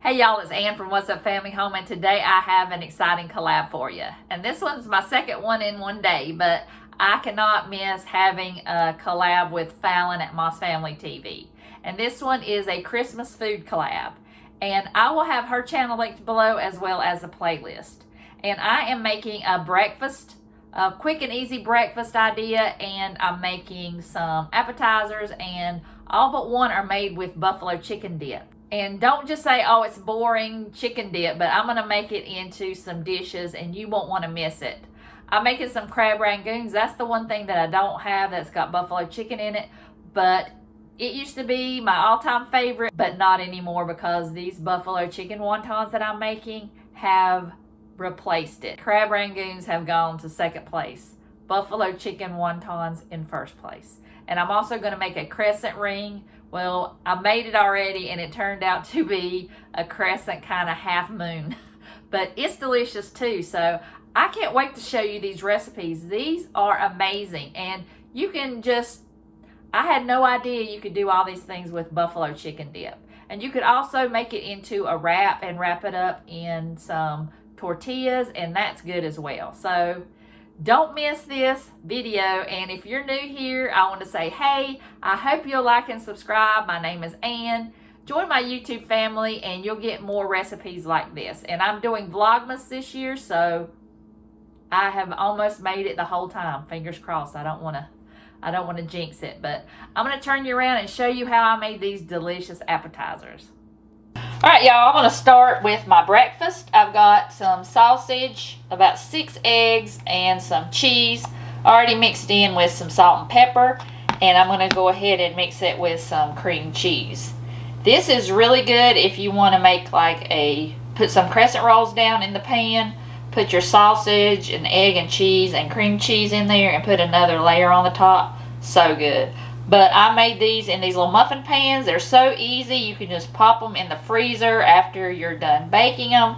Hey y'all, it's Ann from What's Up Family Home, and today I have an exciting collab for you. And this one's my second one in one day, but I cannot miss having a collab with Falon at Moss Family TV. And this one is a Christmas food collab. And I will have her channel linked below as well as a playlist. And I am making a breakfast, a quick and easy breakfast idea, and I'm making some appetizers, and all but one are made with buffalo chicken dip. And don't just say, oh, it's boring chicken dip, but I'm going to make it into some dishes and you won't want to miss it. I'm making some crab rangoons. That's the one thing that I don't have that's got buffalo chicken in it, but it used to be my all-time favorite, but not anymore because these buffalo chicken wontons that I'm making have replaced it. Crab rangoons have gone to second place. Buffalo chicken wontons in first place. And I'm also going to make a crescent ring. Well, I made it already and it turned out to be a crescent kind of half moon. But it's delicious too. So I can't wait to show you these recipes. These are amazing. And you can just, I had no idea you could do all these things with buffalo chicken dip. And you could also make it into a wrap and wrap it up in some tortillas, and that's good as well. So don't miss this video, and if you're new here, I want to say, hey, I hope you'll like and subscribe. My name is Ann. Join my YouTube family, and you'll get more recipes like this. And I'm doing Vlogmas this year, so I have almost made it the whole time. Fingers crossed. I don't want to jinx it, but I'm going to turn you around and show you how I made these delicious appetizers. All right, y'all, I'm going to start with my breakfast. I've got some sausage, about 6 eggs, and some cheese already mixed in with some salt and pepper. And I'm going to go ahead and mix it with some cream cheese. This is really good if you want to make put some crescent rolls down in the pan, put your sausage and egg and cheese and cream cheese in there, and put another layer on the top. So good. But I made these in these little muffin pans. They're so easy. You can just pop them in the freezer after you're done baking them,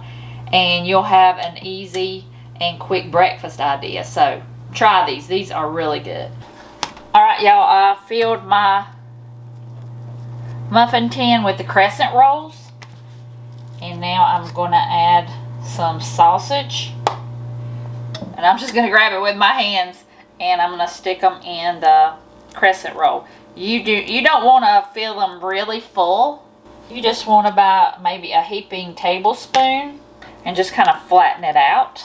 and you'll have an easy and quick breakfast idea. So try these. These are really good. All right, y'all, I filled my muffin tin with the crescent rolls. And now I'm going to add some sausage. And I'm just going to grab it with my hands, and I'm going to stick them in the crescent roll. You don't want to fill them really full. You just want about maybe a heaping tablespoon and just kind of flatten it out.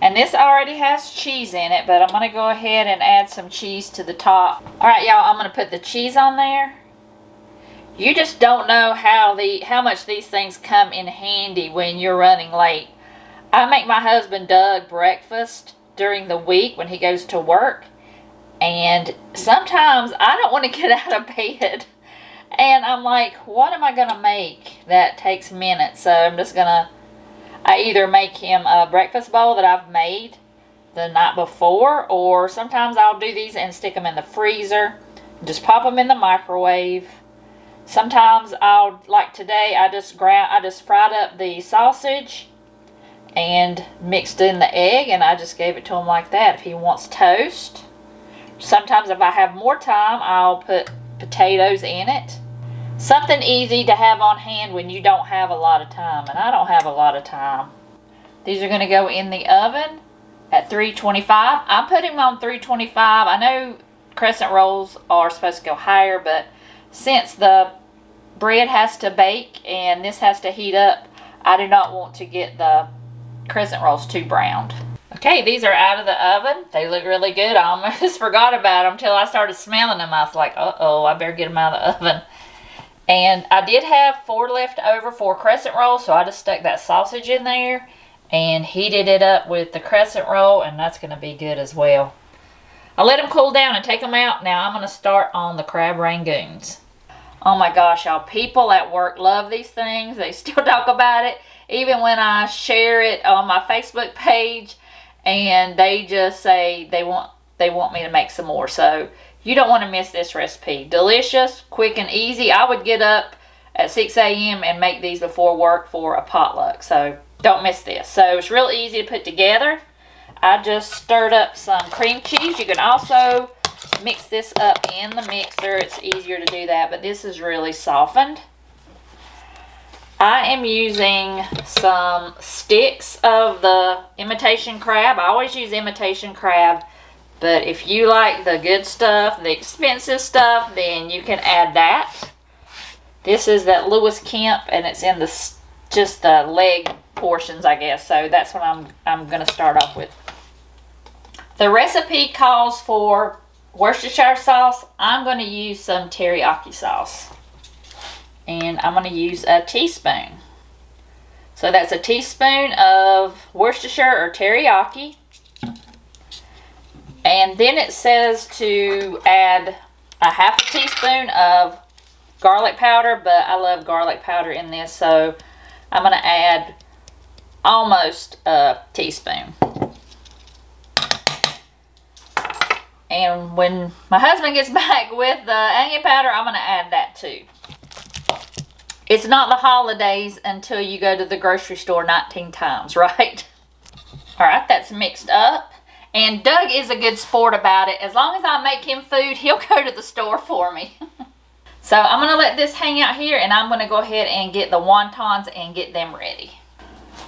And this already has cheese in it, but I'm going to go ahead and add some cheese to the top. All right, y'all, I'm going to put the cheese on there. You just don't know how much these things come in handy when you're running late. I make my husband Doug breakfast during the week when he goes to work. And sometimes I don't want to get out of bed. And I'm like, what am I going to make that takes minutes? So I'm just going to, I either make him a breakfast bowl that I've made the night before, or sometimes I'll do these and stick them in the freezer. Just pop them in the microwave. Sometimes like today, I just fried up the sausage and mixed in the egg, and I just gave it to him like that. If he wants toast. Sometimes if I have more time, I'll put potatoes in it. Something easy to have on hand when you don't have a lot of time. And I don't have a lot of time. These are going to go in the oven at 325. I'm putting them on 325. I know crescent rolls are supposed to go higher, but since the bread has to bake and this has to heat up, I do not want to get the crescent rolls too browned. Okay, these are out of the oven. They look really good. I almost forgot about them until I started smelling them. I was like, uh-oh, I better get them out of the oven. And I did have 4 left over for crescent rolls, so I just stuck that sausage in there and heated it up with the crescent roll, and that's going to be good as well. I let them cool down and take them out. Now I'm going to start on the crab rangoons. Oh my gosh, y'all, people at work love these things. They still talk about it, even when I share it on my Facebook page. And they just say they want me to make some more. So you don't want to miss this recipe. Delicious, quick and easy. I would get up at 6 a.m. and make these before work for a potluck. So don't miss this. So it's real easy to put together. I just stirred up some cream cheese. You can also mix this up in the mixer. It's easier to do that, but this is really softened. I am using some sticks of the imitation crab. I always use imitation crab, but if you like the good stuff, the expensive stuff, then you can add that. This is that Lewis Kemp, and it's in the just the leg portions, I guess. So that's what I'm going to start off with. The recipe calls for Worcestershire sauce. I'm going to use some teriyaki sauce. And I'm going to use a teaspoon. So that's a teaspoon of Worcestershire or teriyaki. And then it says to add a half a teaspoon of garlic powder, but I love garlic powder in this, so I'm going to add almost a teaspoon. And when my husband gets back with the onion powder, I'm going to add that too. It's not the holidays until you go to the grocery store 19 times, right? Alright, that's mixed up. And Doug is a good sport about it. As long as I make him food, he'll go to the store for me. So I'm going to let this hang out here, and I'm going to go ahead and get the wontons and get them ready.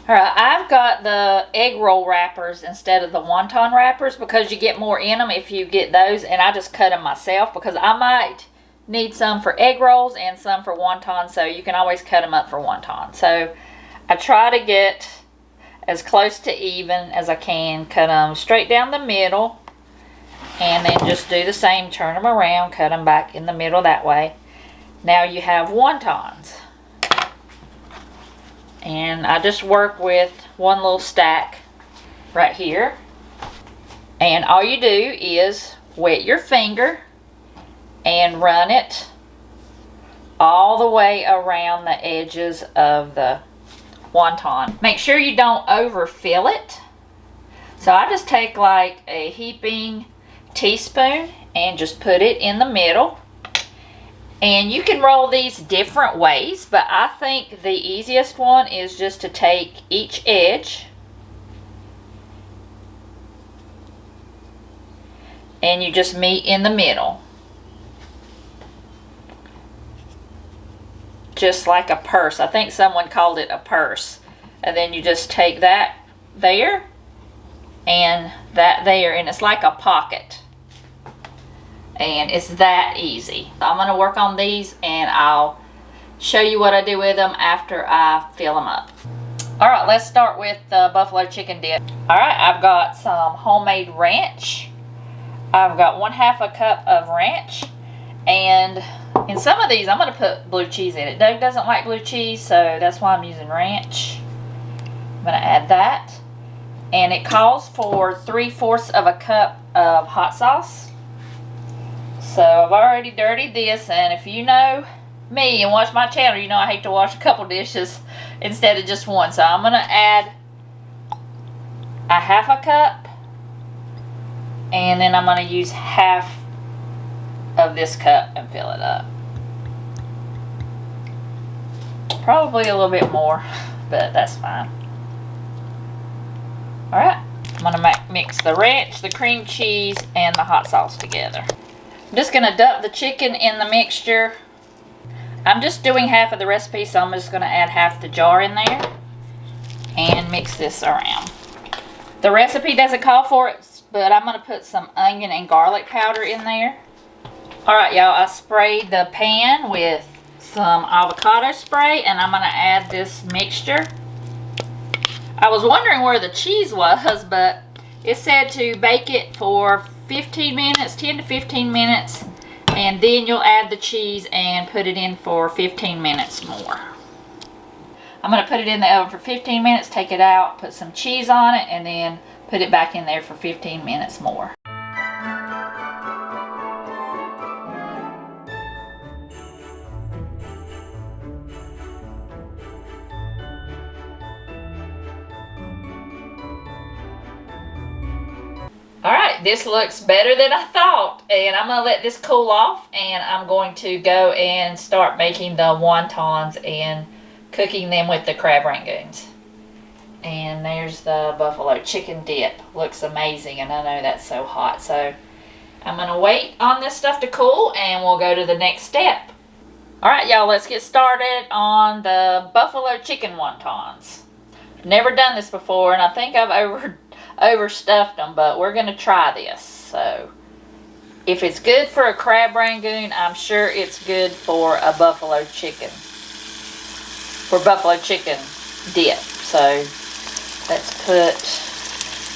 Alright, I've got the egg roll wrappers instead of the wonton wrappers because you get more in them if you get those, and I just cut them myself because I might need some for egg rolls and some for wontons, so you can always cut them up for wontons. So I try to get as close to even as I can, cut them straight down the middle, and then just do the same, turn them around, cut them back in the middle that way. Now you have wontons. And I just work with one little stack right here. And all you do is wet your finger and run it all the way around the edges of the wonton. Make sure you don't overfill it. So I just take like a heaping teaspoon and just put it in the middle. And you can roll these different ways, but I think the easiest one is just to take each edge and you just meet in the middle. Just like a purse. I think someone called it a purse. And then you just take that there and that there, and it's like a pocket. And it's that easy. I'm going to work on these and I'll show you what I do with them after I fill them up. Alright, let's start with the buffalo chicken dip. Alright, I've got some homemade ranch. I've got 1/2 a cup of ranch. And in some of these, I'm going to put blue cheese in it. Doug doesn't like blue cheese, so that's why I'm using ranch. I'm going to add that. And it calls for 3/4 of a cup of hot sauce. So I've already dirtied this, and if you know me and watch my channel, you know I hate to wash a couple dishes instead of just one. So I'm going to add a 1/2 a cup, and then I'm going to use half of this cup and fill it up. Probably a little bit more, but that's fine. Alright, I'm going to mix the ranch, the cream cheese, and the hot sauce together. I'm just going to dump the chicken in the mixture. I'm just doing half of the recipe, so I'm just going to add half the jar in there and mix this around. The recipe doesn't call for it, but I'm going to put some onion and garlic powder in there. Alright y'all, I sprayed the pan with some avocado spray, and I'm going to add this mixture. I was wondering where the cheese was, but it said to bake it for 15 minutes, 10 to 15 minutes, and then you'll add the cheese and put it in for 15 minutes more. I'm going to put it in the oven for 15 minutes, take it out, put some cheese on it, and then put it back in there for 15 minutes more. Alright, this looks better than I thought, and I'm going to let this cool off, and I'm going to go and start making the wontons and cooking them with the crab rangoons. And there's the buffalo chicken dip. Looks amazing, and I know that's so hot, so I'm going to wait on this stuff to cool, and we'll go to the next step. All right, y'all, let's get started on the buffalo chicken wontons. Never done this before, and I think I've overstuffed them, but we're gonna try this. So, if it's good for a crab rangoon, I'm sure it's good for a buffalo chicken. For buffalo chicken dip. So, let's put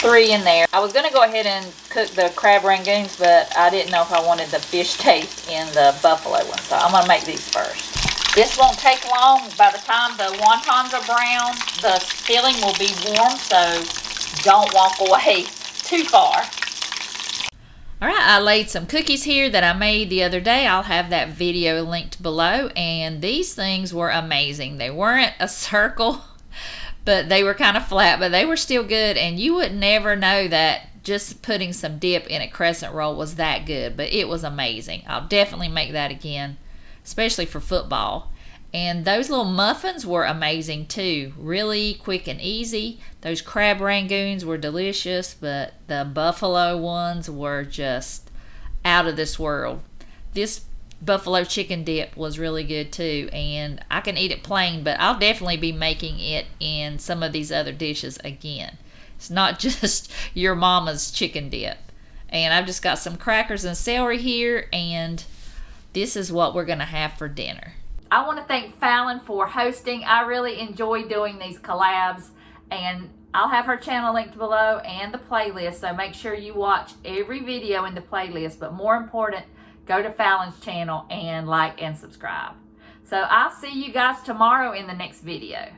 3 in there. I was gonna go ahead and cook the crab rangoons, but I didn't know if I wanted the fish taste in the buffalo one, so I'm gonna make these first. This won't take long. By the time the wontons are brown, the filling will be warm, so don't walk away too far. Alright, I laid some cookies here that I made the other day. I'll have that video linked below, and these things were amazing. They weren't a circle, but they were kind of flat, but they were still good, and you would never know that just putting some dip in a crescent roll was that good, but it was amazing. I'll definitely make that again, especially for football. And those little muffins were amazing too. Really quick and easy. Those crab rangoons were delicious, but the buffalo ones were just out of this world. This buffalo chicken dip was really good too, and I can eat it plain, but I'll definitely be making it in some of these other dishes again. It's not just your mama's chicken dip. And I've just got some crackers and celery here, and this is what we're gonna have for dinner. I want to thank Falon for hosting. I really enjoy doing these collabs, and I'll have her channel linked below and the playlist, so make sure you watch every video in the playlist, but more important, go to Falon's channel and like and subscribe. So I'll see you guys tomorrow in the next video.